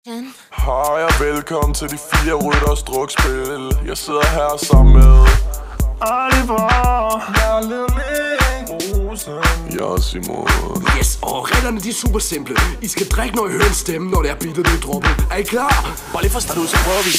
Action. Hej og velkommen til de 4 rytters drukspil. Jeg sidder her sammen med Oliver, jeg er Simon. Yes, og reglerne de er super simple. I skal drikke, når I hører en stemme, når det er beatet, det er droppet. Er I klar? Bare lige for at starte ud, så prøver vi.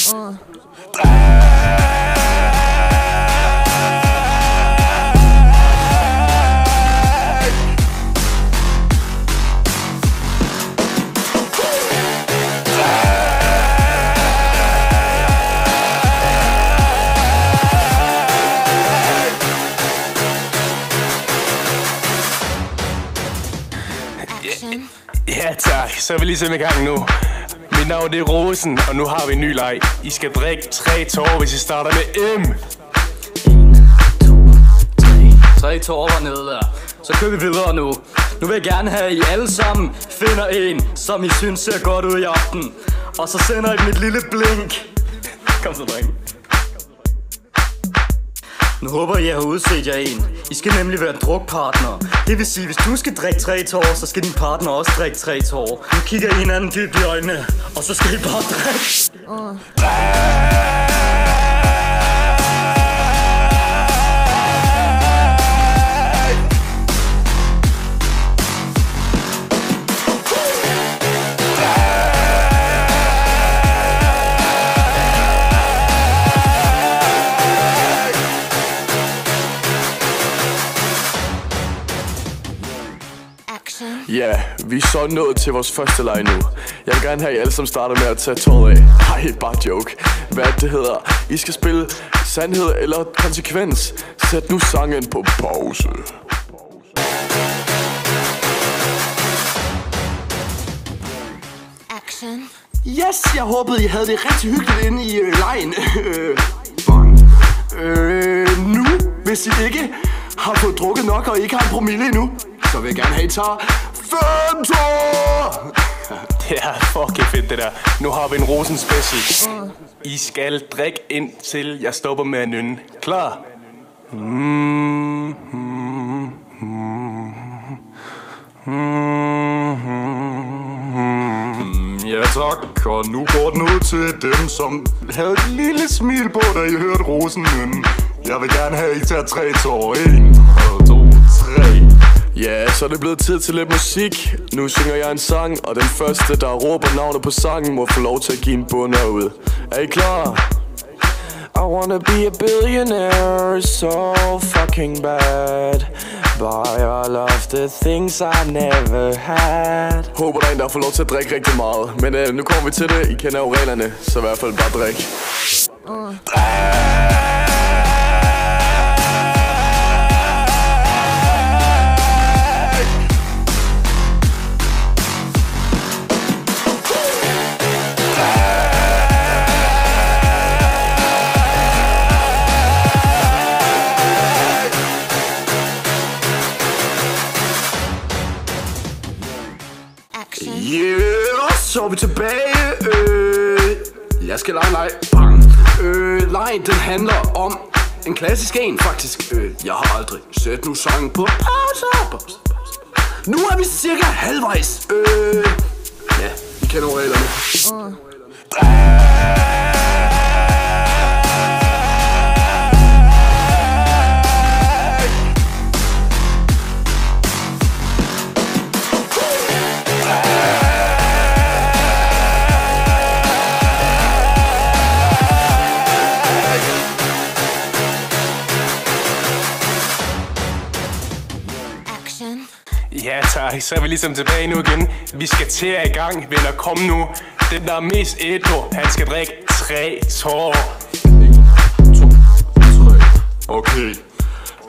Ja tak, så er vi ligesom i gang nu. Mit navn er Rosen, og nu har vi en ny leg. I skal drikke 3 tårer, hvis I starter med M. 1, 2, 3. 3 tårer nede der. Så kører vi videre nu. Nu vil jeg gerne have, at I alle sammen finder en, som I synes ser godt ud i aften. Og så sender I dem et lille blink. Kom så, dreng. Nu håber jeg har udset jer en. I skal nemlig være drukpartner. Det vil sige, hvis du skal drikke 3 tårer, så skal din partner også drikke 3 tårer. Nu kigger I hinanden dybt i øjnene, og så skal I bare drikke. Ja, vi er så nået til vores første leg nu. Jeg vil gerne have, at I alle sammen starter med at tage tåret af. Ej, bare joke. Hvad det hedder? I skal spille sandhed eller konsekvens. Sæt nu sangen på pause. Action. Yes, jeg håbede, I havde det rigtig hyggeligt inde i lejen. Nu, hvis I ikke har fået drukket nok, og I ikke har en promille endnu, så vil jeg gerne have, at I tager 5 tårer. Det er fucking fedt det der. Nu har vi en Rosen special. I skal drikke indtil jeg stopper med at nynne. Klar? Ja tak, og nu går den ud til dem, som havde et lille smil på, da I hørte Rosen nynne. Jeg vil gerne have, at I tager 3 tårer. 1, 2, 3. Ja, så er det blevet tid til lidt musik. Nu synger jeg en sang, og den første, der råber navnet på sangen, må få lov til at give en bunder ud. Er I klar? I wanna be a billionaire, so fucking bad. Buy all of the things I never had. Håber der er en, der får lov til at drikke rigtig meget. Men nu kommer vi til det. I kender jo reglerne, så i hvert fald bare drik. Yeah, så er vi tilbage. Jeg skal lege en leg. Bang. Lejen, den handler om en klassisk en, faktisk. Jeg har aldrig sat nu sangen på pause. Nu er vi cirka halvvejs. Ja, I kender reglerne. Ja tak, så er vi ligesom tilbage nu igen. Vi skal til at i gang, venner. Kom nu. Den der er mest ædru, han skal drikke 3 tårer. 1, 2, 3. Okay.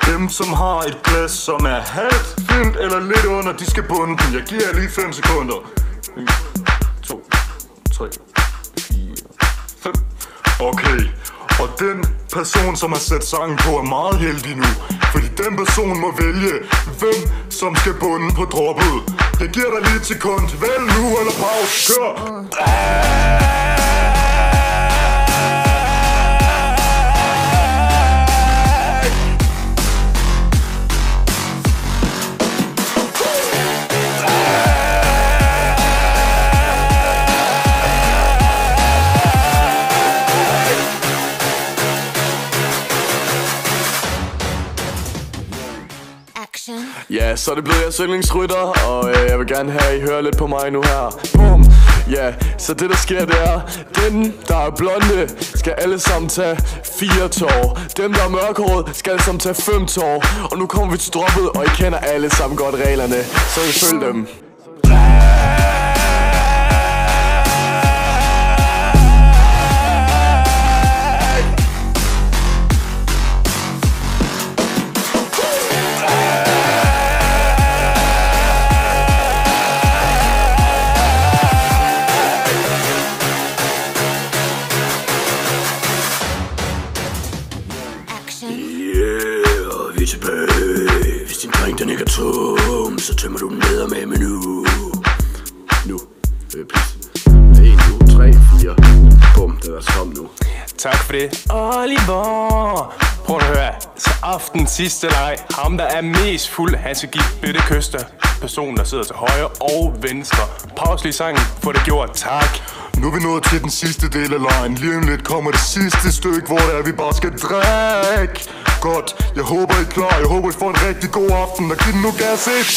Dem, som har et glas, som er halvt fyldt eller lidt under, de skal bunde den. Jeg giver jer lige 5 sekunder. 1, 2, 3, 4, 5. Okay. Og den person, som har sat sangen på, er meget heldig nu. Fordi den person må vælge, hvem som skal bunde på droppet. Jeg giver dig lige et sekund. Vælg nu eller pause. Kør! Ja, så er det blevet jeres yndlingsrytter, og jeg vil gerne have, at I hører lidt på mig nu her. Bum! Ja, så det der sker, det er, dem der er blonde, skal alle sammen tage 4 tår. Dem der er mørkhåret, skal alle sammen tage 5 tår. Og nu kommer vi til droppet, og I kender alle sammen godt reglerne, så I følg dem. Yeah, vi er tilbage. Hvis din drink den ikke er tom, så tømmer du den ned med menu. Nu, please. 1, 2, 3, 4. Bum, det er tom nu. Tak for det, Oliver. Prøv at høre, så aftens sidste leg. Ham der er mest fuld, han skal give bitte kyster. Personen der sidder til højre og venstre. Pause lige sangen, få det gjort, tak. Nu er vi nået til den sidste del af lejen. Lige om lidt kommer det sidste stykke, hvor det er, vi bare skal drikke. Godt, jeg håber I er klar. Jeg håber I får en rigtig god aften, og giv den nu gas, ikke?